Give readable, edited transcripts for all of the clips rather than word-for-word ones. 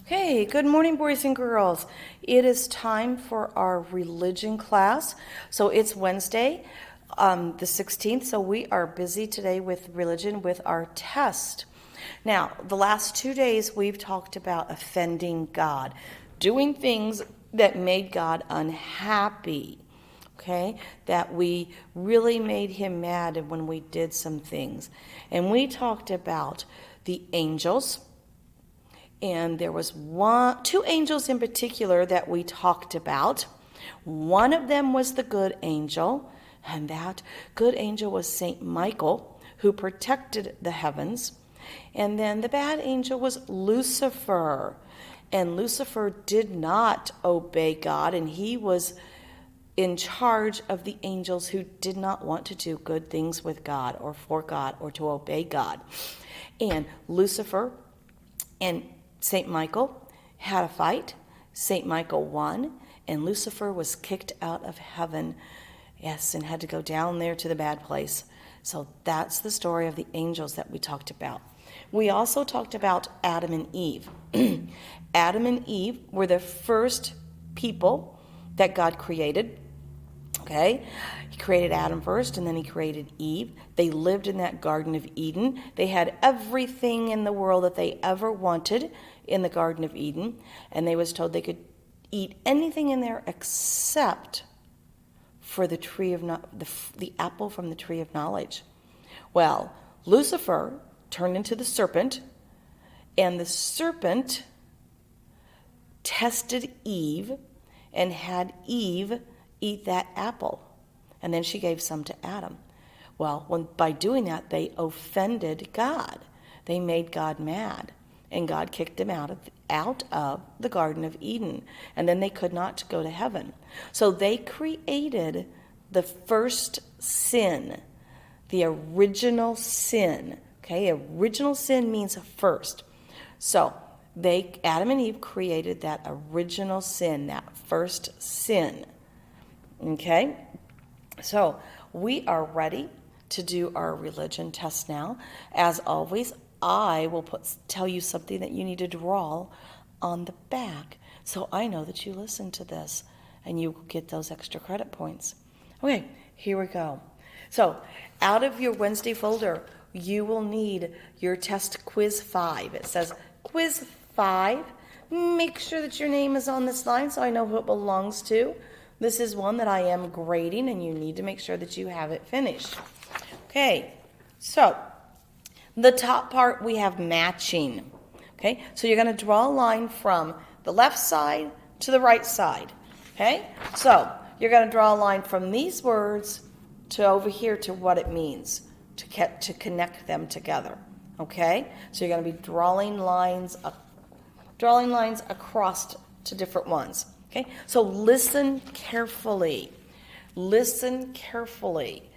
Okay, good morning, boys and girls. It is time for our religion class. So it's Wednesday, the 16th, so we are busy today with religion with our test. Now, the last 2 days we've talked about offending God, doing things that made God unhappy, okay? That we really made him mad when we did some things. And we talked about the angels. And there was two angels in particular that we talked about. One of them was the good angel, and that good angel was Saint Michael, who protected the heavens. And then the bad angel was Lucifer. And Lucifer did not obey God, and he was in charge of the angels who did not want to do good things with God or for God or to obey God. And Lucifer and Saint Michael had a fight. Saint Michael won, and Lucifer was kicked out of heaven, yes, and had to go down there to the bad place. So that's the story of the angels that we talked about. We also talked about Adam and Eve. Adam and Eve were the first people that God created. Okay, he created Adam first, and then he created Eve. They lived in that Garden of Eden. They had everything in the world that they ever wanted in the Garden of Eden, and they was told they could eat anything in there except for the tree of the apple from the tree of knowledge. Well, Lucifer turned into the serpent, and the serpent tested Eve and had Eve eat that apple, and then she gave some to Adam. Well, by doing that, they offended God. They made God mad, and God kicked them out of the Garden of Eden, and then they could not go to heaven. So they created the first sin, the original sin. Okay, original sin means first. So Adam and Eve created that original sin, that first sin. Okay, so we are ready to do our religion test now. As always, I will tell you something that you need to draw on the back, so I know that you listened to this and you get those extra credit points. Okay, here we go. So out of your Wednesday folder, you will need your test quiz 5. It says quiz 5. Make sure that your name is on this line so I know who it belongs to. This is one that I am grading, and you need to make sure that you have it finished. Okay, so the top part we have matching. Okay, so you're going to draw a line from the left side to the right side. Okay, so you're going to draw a line from these words to over here to what it means to connect them together. Okay, so you're going to be drawing lines across to different ones. Okay, so listen carefully. Listen carefully.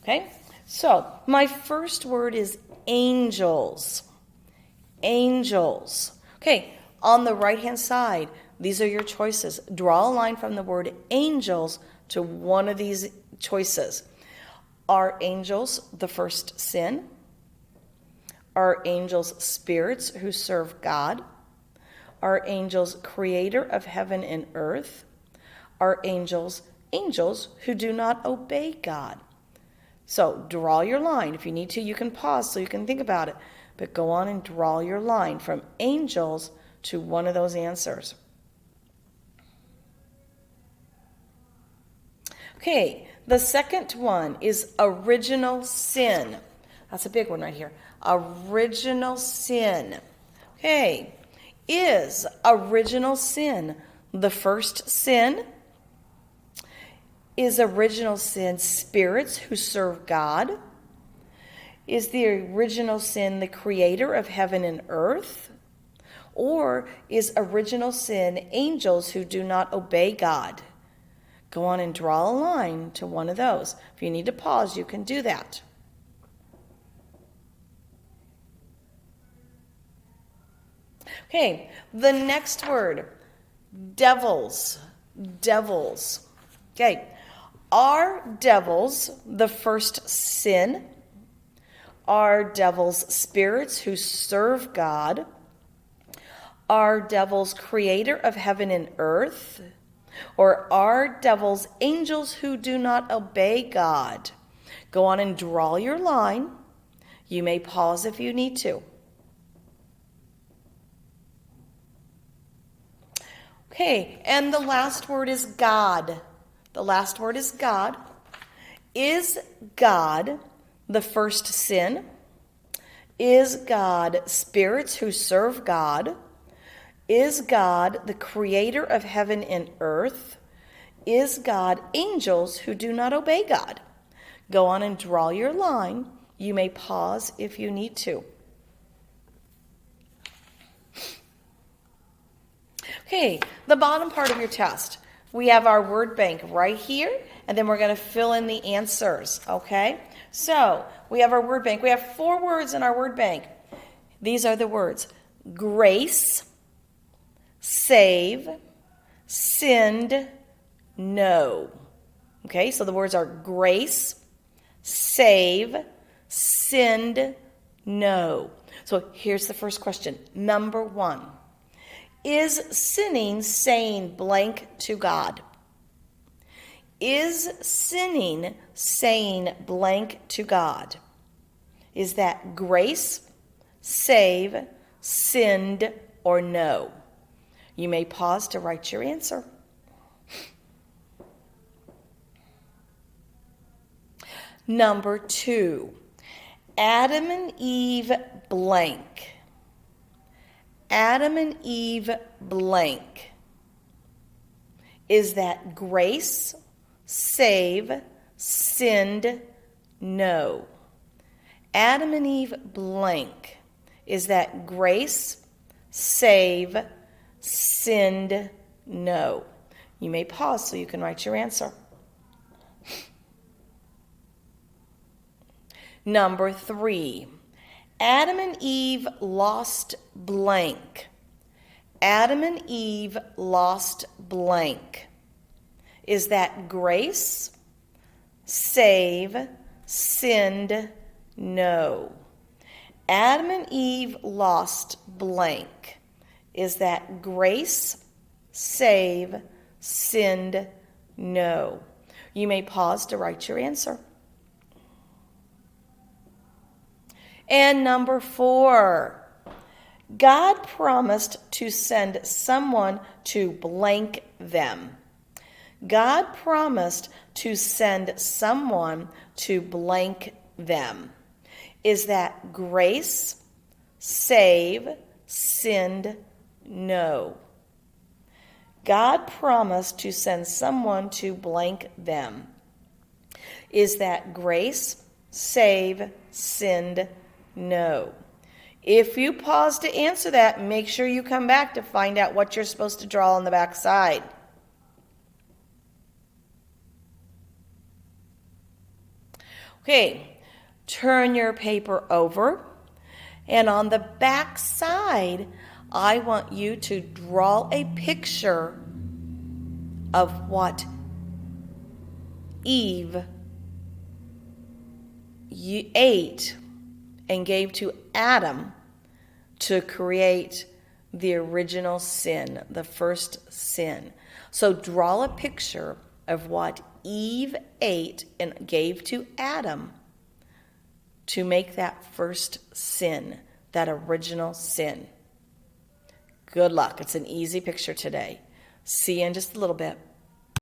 Okay, so my first word is angels. Angels. Okay, on the right-hand side, these are your choices. Draw a line from the word angels to one of these choices. Are angels the first sin? Are angels spirits who serve God? Are angels creator of heaven and earth? Are angels who do not obey God? So draw your line. If you need to, you can pause so you can think about it. But go on and draw your line from angels to one of those answers. Okay, the second one is original sin. That's a big one right here. Original sin. Okay. Is original sin the first sin? Is original sin spirits who serve God? Is the original sin the creator of heaven and earth? Or is original sin angels who do not obey God? Go on and draw a line to one of those. If you need to pause, you can do that. Okay, the next word, devils. Devils. Okay, are devils the first sin? Are devils spirits who serve God? Are devils creator of heaven and earth? Or are devils angels who do not obey God? Go on and draw your line. You may pause if you need to. Okay, and the last word is God. The last word is God. Is God the first sin? Is God spirits who serve God? Is God the creator of heaven and earth? Is God angels who do not obey God? Go on and draw your line. You may pause if you need to. Okay, the bottom part of your test. We have our word bank right here, and then we're going to fill in the answers, okay? So, we have our word bank. We have 4 words in our word bank. These are the words: grace, save, send, know. Okay, so the words are grace, save, send, know. So here's the first question. Number 1. Is sinning saying blank to God? Is sinning saying blank to God? Is that grace, save, send, or no? You may pause to write your answer. Number 2. Adam and Eve blank. Adam and Eve blank. Is that grace, save, send, no? Adam and Eve blank. Is that grace, save, send, no? You may pause so you can write your answer. Number 3. Adam and Eve lost blank. Adam and Eve lost blank. Is that grace, save, send, no? Adam and Eve lost blank. Is that grace, save, send, no? You may pause to write your answer. And number 4, God promised to send someone to blank them. God promised to send someone to blank them. Is that grace, save, send, no? God promised to send someone to blank them. Is that grace, save, send, no? If you pause to answer that, make sure you come back to find out what you're supposed to draw on the back side. Okay, turn your paper over, and on the back side, I want you to draw a picture of what Eve ate and gave to Adam to create the original sin, the first sin. So draw a picture of what Eve ate and gave to Adam to make that first sin, that original sin. Good luck. It's an easy picture today. See you in just a little bit.